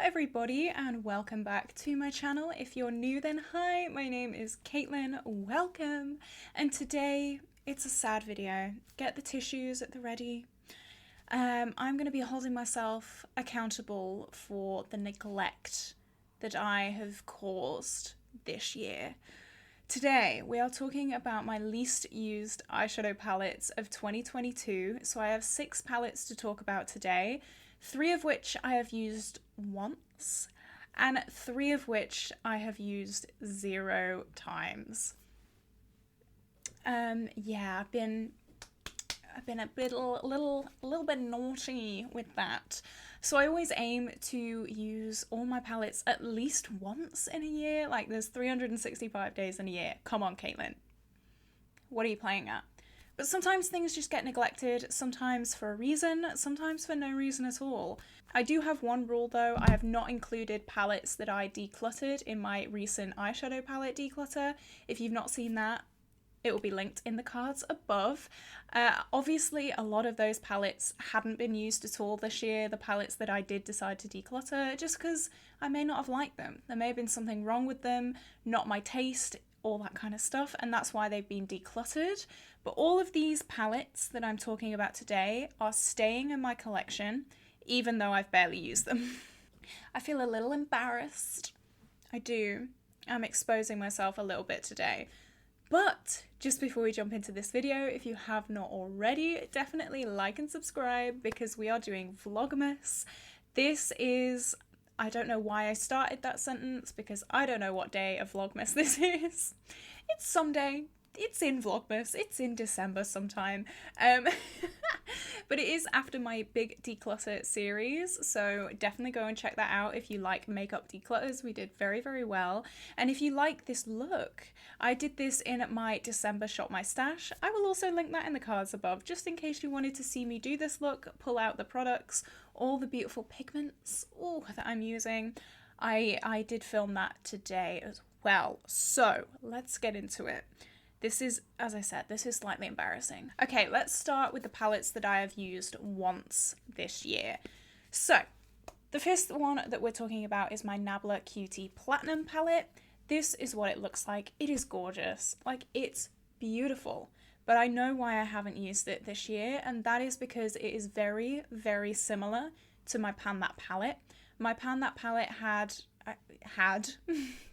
everybody, and welcome back to my channel. If you're new, then hi, my name is Caitlin, welcome. And today it's a sad video. Get the tissues at the ready. I'm going to be holding myself accountable for the neglect that I have caused this year. Today we are talking about my least used eyeshadow palettes of 2022. So I have 6 palettes to talk about today. 3 of which I have used once, and 3 of which I have used 0 times. Yeah, I've been a little bit naughty with that. So I always aim to use all my palettes at least once in a year. Like, there's 365 days in a year. Come on, Caitlin. What are you playing at? But sometimes things just get neglected, sometimes for a reason, sometimes for no reason at all. I do have one rule though. I have not included palettes that I decluttered in my recent eyeshadow palette declutter. If you've not seen that, it will be linked in the cards above. Obviously, a lot of those palettes hadn't been used at all this year, the palettes that I did decide to declutter, just because I may not have liked them. There may have been something wrong with them, not my taste, all that kind of stuff, and that's why they've been decluttered. But all of these palettes that I'm talking about today are staying in my collection, even though I've barely used them. I feel a little embarrassed. I do. I'm exposing myself a little bit today. But just before we jump into this video, if you have not already, definitely like and subscribe because we are doing Vlogmas. This is... I don't know why I started that sentence because I don't know what day of Vlogmas this is. It's someday. It's in Vlogmas. It's in December sometime. But it is after my big declutter series, so definitely go and check that out if you like makeup declutters. We did very, very well. And if you like this look, I did this in my December Shop My Stash. I will also link that in the cards above, just in case you wanted to see me do this look, pull out the products, all the beautiful pigments that I'm using. I did film that today as well. So let's get into it. This is, as I said, this is slightly embarrassing. Okay, let's start with the palettes that I have used once this year. So, the first one that we're talking about is my Natasha QT Platinum palette. This is what it looks like. It is gorgeous. Like, it's beautiful. But I know why I haven't used it this year, and that is because it is very, very similar to my Pan That palette. My Pan That palette had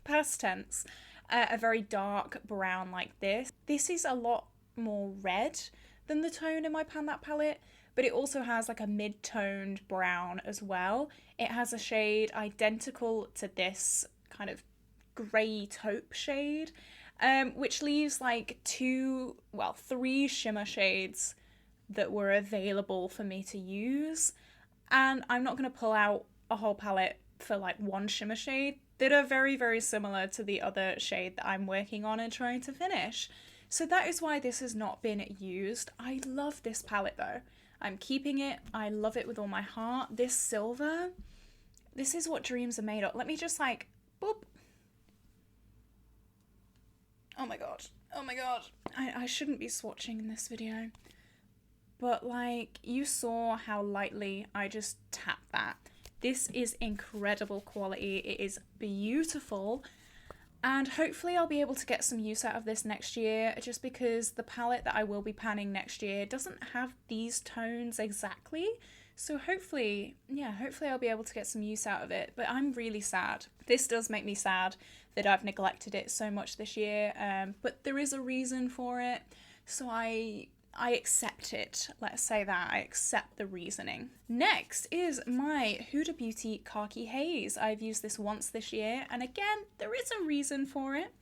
past tense, a very dark brown like this. This is a lot more red than the tone in my Pan That palette, but it also has like a mid-toned brown as well. It has a shade identical to this kind of grey taupe shade, which leaves like 3 shimmer shades that were available for me to use. And I'm not going to pull out a whole palette for like one shimmer shade that are very, very similar to the other shade that I'm working on and trying to finish. So that is why this has not been used. I love this palette though. I'm keeping it. I love it with all my heart. This silver, this is what dreams are made of. Let me just like, boop. Oh my god. Oh my god. I shouldn't be swatching in this video. But like, you saw how lightly I just tapped that. This is incredible quality. It is beautiful. And hopefully I'll be able to get some use out of this next year, just because the palette that I will be panning next year doesn't have these tones exactly. So hopefully I'll be able to get some use out of it. But I'm really sad. This does make me sad that I've neglected it so much this year. But there is a reason for it. So I accept it. Let's say that. I accept the reasoning. Next is my Huda Beauty Khaki Haze. I've used this once this year, and again, there is a reason for it.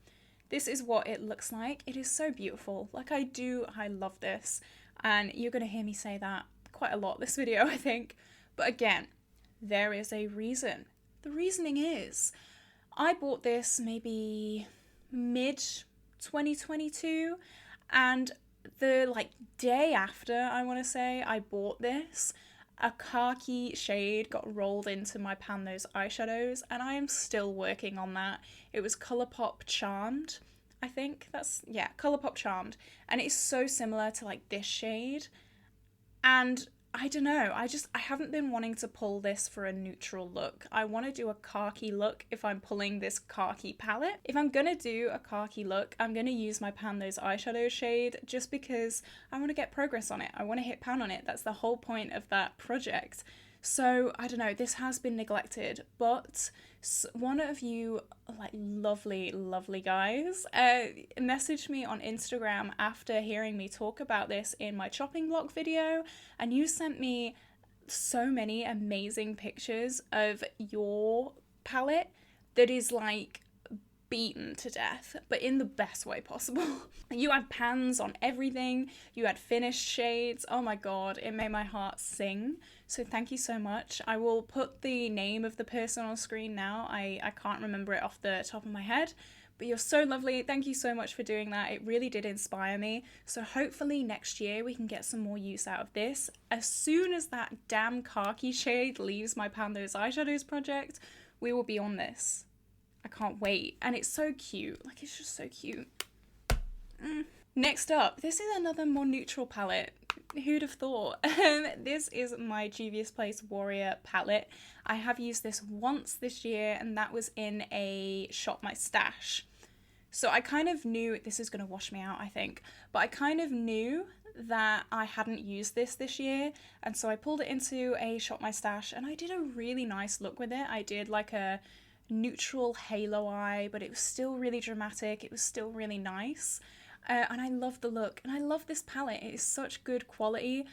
This is what it looks like. It is so beautiful. Like, I love this, and you're going to hear me say that quite a lot this video, I think. But again, there is a reason. The reasoning is, I bought this maybe mid-2022, and the day after, I want to say, I bought this, a khaki shade got rolled into my Pan Those eyeshadows, and I am still working on that. It was Colourpop Charmed, I think. Colourpop Charmed. And it's so similar to like this shade. And I don't know, I haven't been wanting to pull this for a neutral look. I want to do a khaki look if I'm pulling this khaki palette. If I'm gonna do a khaki look, I'm gonna use my Pan Those eyeshadow shade just because I want to get progress on it. I want to hit pan on it. That's the whole point of that project. So I don't know, this has been neglected, but one of you like lovely guys messaged me on Instagram after hearing me talk about this in my chopping block video, and you sent me so many amazing pictures of your palette that is like beaten to death, but in the best way possible. You had pans on everything, you had finished shades. Oh my god, it made my heart sing. So thank you so much. I will put the name of the person on screen now. I can't remember it off the top of my head, but you're so lovely. Thank you so much for doing that. It really did inspire me. So hopefully next year we can get some more use out of this. As soon as that damn khaki shade leaves my Pan Those eyeshadows project, we will be on this. I can't wait. And it's so cute. Like, it's just so cute. Next up, this is another more neutral palette. Who'd have thought? This is my Juvia's Place Warrior palette. I have used this once this year, and that was in a Shop My Stash. So I kind of knew, this is going to wash me out, I think, but I kind of knew that I hadn't used this year, and so I pulled it into a Shop My Stash, and I did a really nice look with it. I did like a neutral halo eye, but it was still really dramatic. It was still really nice. And I love the look, and I love this palette. It is such good quality,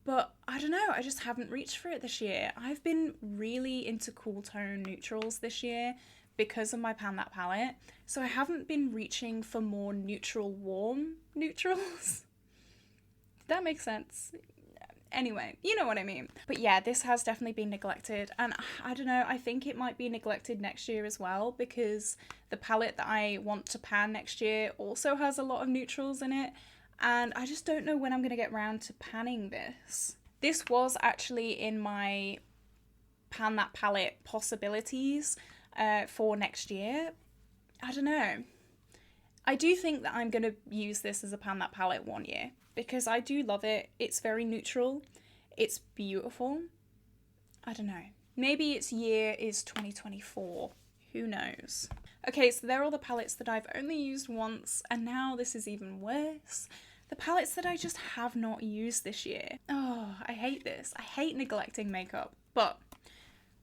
but I don't know, I just haven't reached for it this year. I've been really into cool tone neutrals this year because of my Pan That palette, so I haven't been reaching for more neutral warm neutrals. Did that make sense? Anyway, you know what I mean. But yeah, this has definitely been neglected, and I don't know, I think it might be neglected next year as well, because the palette that I want to pan next year also has a lot of neutrals in it, and I just don't know when I'm going to get round to panning this. This was actually in my Pan That palette possibilities for next year. I don't know. I do think that I'm going to use this as a Pan That palette one year, because I do love it. It's very neutral. It's beautiful. I don't know. Maybe its year is 2024. Who knows? Okay, so there are all the palettes that I've only used once, and now this is even worse. The palettes that I just have not used this year. Oh, I hate this. I hate neglecting makeup. But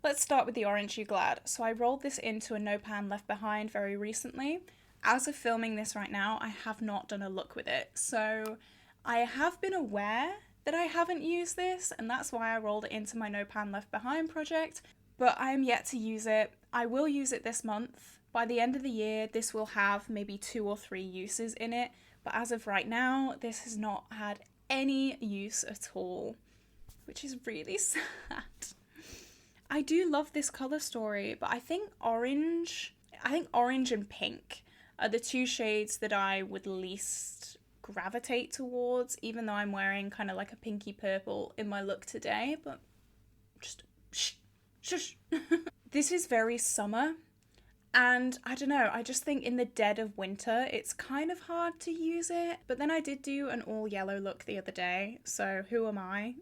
let's start with the Orange You Glad. So I rolled this into a No Pan Left Behind very recently. As of filming this right now, I have not done a look with it. So I have been aware that I haven't used this, and that's why I rolled it into my No Pan Left Behind project, but I am yet to use it. I will use it this month. By the end of the year, this will have maybe 2 or 3 uses in it, but as of right now, this has not had any use at all, which is really sad. I do love this colour story, but I think orange and pink are the 2 shades that I would least gravitate towards, even though I'm wearing kind of like a pinky purple in my look today, but just shush. This is very summer, and I don't know, I just think in the dead of winter it's kind of hard to use it, but then I did do an all yellow look the other day, so who am I?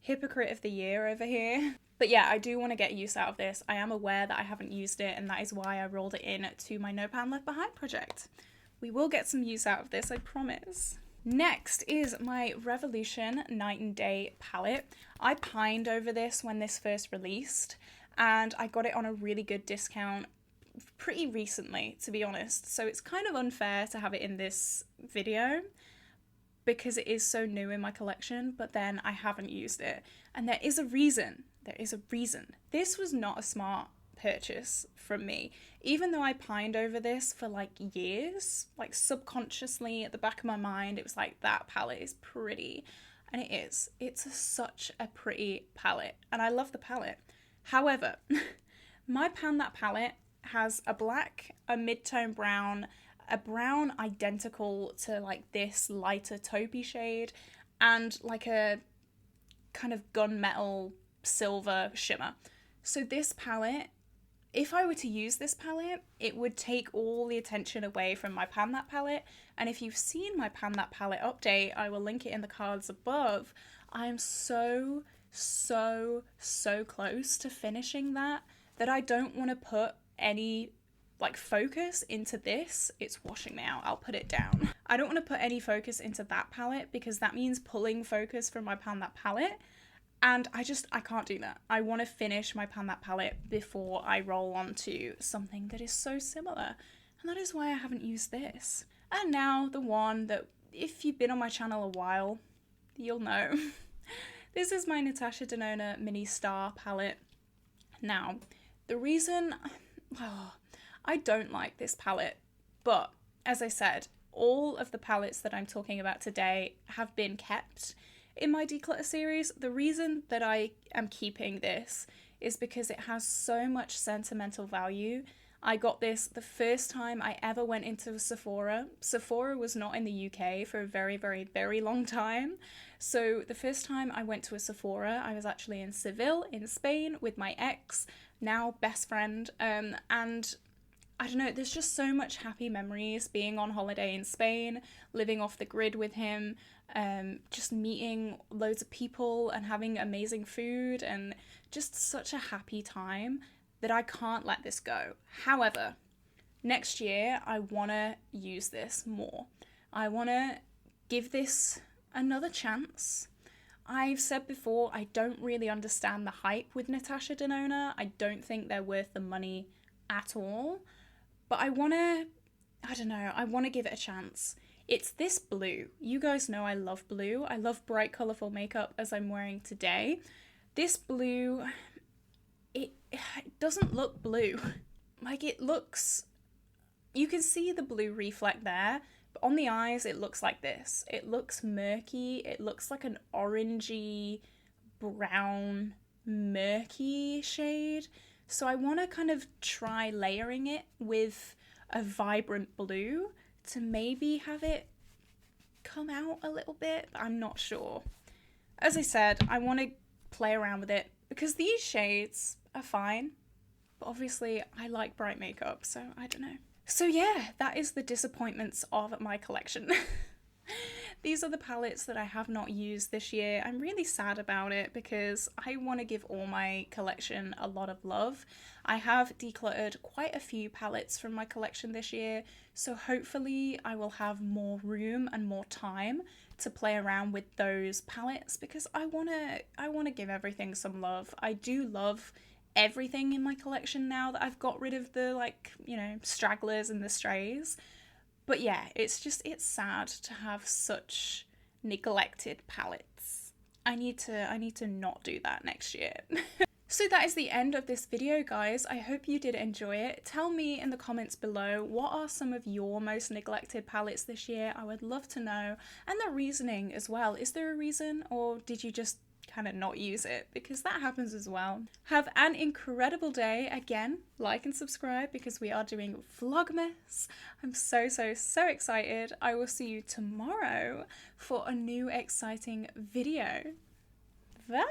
Hypocrite of the year over here. But yeah, I do want to get use out of this. I am aware that I haven't used it, and that is why I rolled it in to my No Pan Left Behind project. We will get some use out of this, I promise. Next is my Revolution Night and Day palette. I pined over this when this first released, and I got it on a really good discount pretty recently, to be honest. So it's kind of unfair to have it in this video because it is so new in my collection, but then I haven't used it. And there is a reason. There is a reason. This was not a smart purchase from me. Even though I pined over this for like years, like subconsciously at the back of my mind, it was like, that palette is pretty. And it is. It's such a pretty palette. And I love the palette. However, my Pan That palette has a black, a mid-tone brown, a brown identical to like this lighter taupey shade, and like a kind of gunmetal silver shimmer. So this palette, if I were to use this palette, it would take all the attention away from my Pan That palette. And if you've seen my Pan That palette update, I will link it in the cards above. I'm so close to finishing that I don't want to put any like focus into this. It's washing now, I'll put it down. I don't want to put any focus into that palette because that means pulling focus from my Pan That palette, and I can't do that. I want to finish my Pan That palette before I roll on to something that is so similar, and that is why I haven't used this. And now the one that, if you've been on my channel a while, you'll know. This is my Natasha Denona Mini Star palette. Now, the reason I don't like this palette, but as I said, all of the palettes that I'm talking about today have been kept in my declutter series. The reason that I am keeping this is because it has so much sentimental value. I got this the first time I ever went into a Sephora. Sephora was not in the UK for a very long time. So the first time I went to a Sephora, I was actually in Seville in Spain with my ex, now best friend, and I don't know, there's just so much happy memories being on holiday in Spain, living off the grid with him, just meeting loads of people and having amazing food, and just such a happy time that I can't let this go. However, next year I want to use this more. I want to give this another chance. I've said before, I don't really understand the hype with Natasha Denona. I don't think they're worth the money at all. But I want to give it a chance. It's this blue. You guys know I love blue. I love bright, colourful makeup as I'm wearing today. This blue, it doesn't look blue. Like, it looks, you can see the blue reflect there, but on the eyes it looks like this. It looks murky. It looks like an orangey, brown, murky shade. So I want to kind of try layering it with a vibrant blue to maybe have it come out a little bit, but I'm not sure. As I said, I want to play around with it because these shades are fine, but obviously I like bright makeup, so I don't know. So yeah, that is the disappointments of my collection. These are the palettes that I have not used this year. I'm really sad about it because I want to give all my collection a lot of love. I have decluttered quite a few palettes from my collection this year, so hopefully I will have more room and more time to play around with those palettes because I want to give everything some love. I do love everything in my collection now that I've got rid of the, like, you know, stragglers and the strays. But yeah, it's sad to have such neglected palettes. I need to not do that next year. So that is the end of this video, guys. I hope you did enjoy it. Tell me in the comments below, what are some of your most neglected palettes this year? I would love to know. And the reasoning as well. Is there a reason, or did you just kind of not use it? Because that happens as well. Have an incredible day. Again, like and subscribe because we are doing Vlogmas. I'm so excited. I will see you tomorrow for a new exciting video. Bye!